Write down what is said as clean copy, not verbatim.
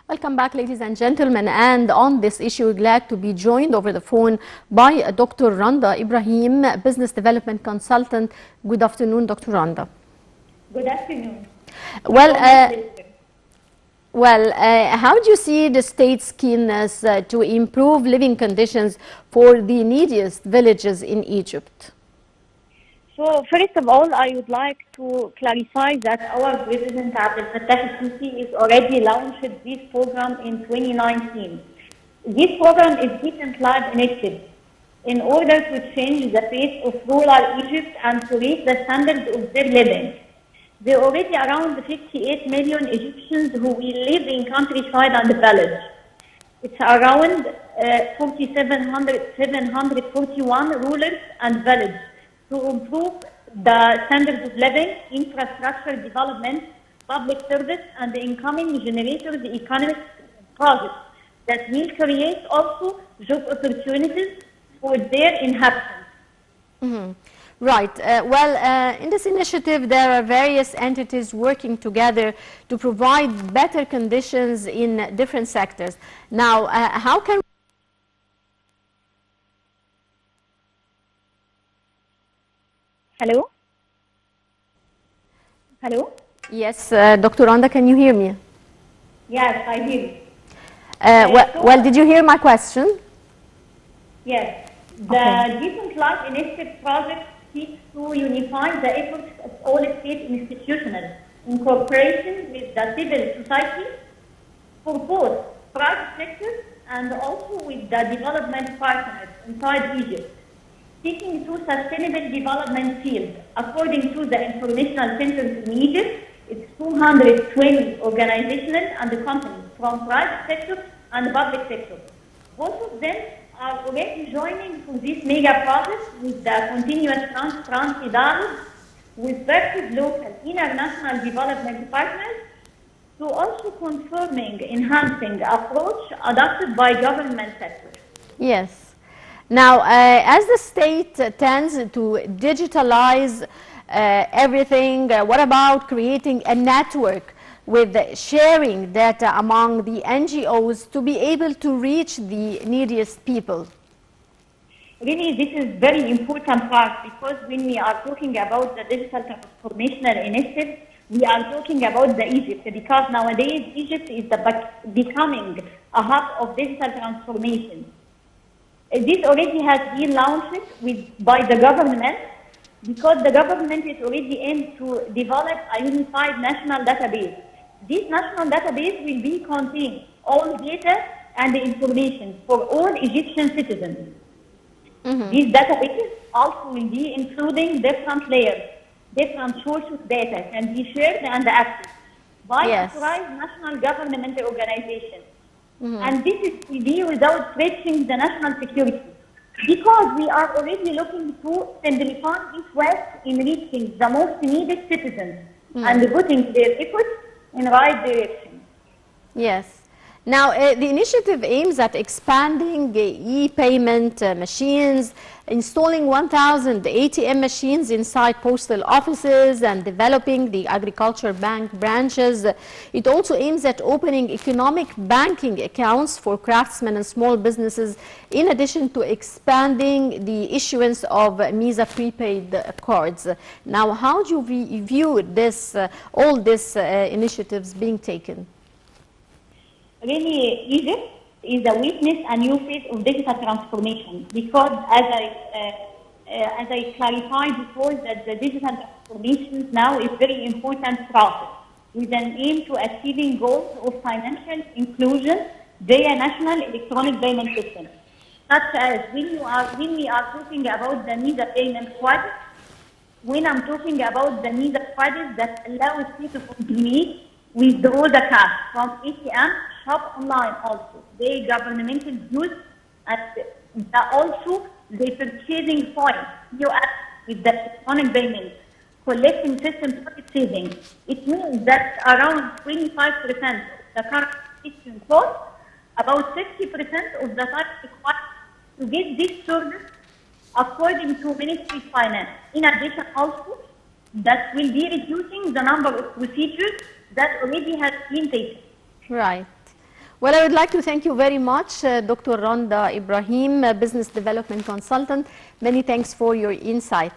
Welcome back, ladies and gentlemen. And on this issue, we're glad to be joined over the phone by Dr. Randa Ibrahim, Business Development Consultant. Good afternoon, Dr. Randa. Good afternoon. Well, how do you see the state's keenness to improve living conditions for the neediest villages in Egypt? So, first of all, I would like to clarify that our President Abdel Fattah al-Sisi is already launched this program in 2019. This program is decentralized initiative in order to change the face of rural Egypt and to raise the standards of their living. There are already around 58 million Egyptians who will live in countryside and village. It's around 741 rulers and villages to improve the standards of living, infrastructure development, public service, and the incoming generators economic projects that will create also job opportunities for their inhabitants. Mm-hmm. Right. In this initiative, there are various entities working together to provide better conditions in different sectors. Now, how can Hello? Hello? Yes, Dr. Randa, can you hear me? Yes, I hear you. Did you hear my question? Yes. The Decentralized Initiative Project seeks to unify the efforts of all state institutions in cooperation with the civil society for both private sectors and also with the development partners inside Egypt, seeking to sustainable development fields. According to the informational centers in Egypt, it's 220 organizations and companies from private sector and public sector. Both of them are already joining to this mega project with the continuous transparency dialogue with various local international development partners to also confirming enhancing approach adopted by government sector. Yes. Now, as the state tends to digitalize everything, what about creating a network with sharing data among the NGOs to be able to reach the neediest people? Really, this is very important part because when we are talking about the digital transformational initiative, we are talking about the Egypt because nowadays Egypt is becoming a hub of digital transformation. This already has been launched by the government because the government is already aimed to develop a unified national database. This national database will be contain all data and the information for all Egyptian citizens. Mm-hmm. These databases also will be including different layers, different sources of data can be shared and accessed by authorized national government organizations. Mm-hmm. And this is to be without threatening the national security because we are already looking to simplify this work in reaching the most needed citizens and putting their efforts in the right direction. Yes. Now, the initiative aims at expanding e-payment machines, installing 1,000 ATM machines inside postal offices and developing the agriculture bank branches. It also aims at opening economic banking accounts for craftsmen and small businesses, in addition to expanding the issuance of Visa prepaid cards. Now, how do you view this, all these initiatives being taken? Really, Egypt is a witness a new phase of digital transformation because as I clarified before that the digital transformation now is very important process with an aim to achieving goals of financial inclusion via national electronic payment system, such as when we are talking about the Visa payment card, when I'm talking about the Visa cards that allow us to complete withdraw the cash from ATM, shop online also. They governmental use and also the purchasing point with the electronic payment, collecting system profit saving. It means that around 25% of the current system cost, about 60% of the time required to get this service according to Ministry of Finance. In addition also, that will be reducing the number of procedures that already has been taken. Right. Well, I would like to thank you very much, Dr. Randa Ibrahim, Business Development Consultant. Many thanks for your insight.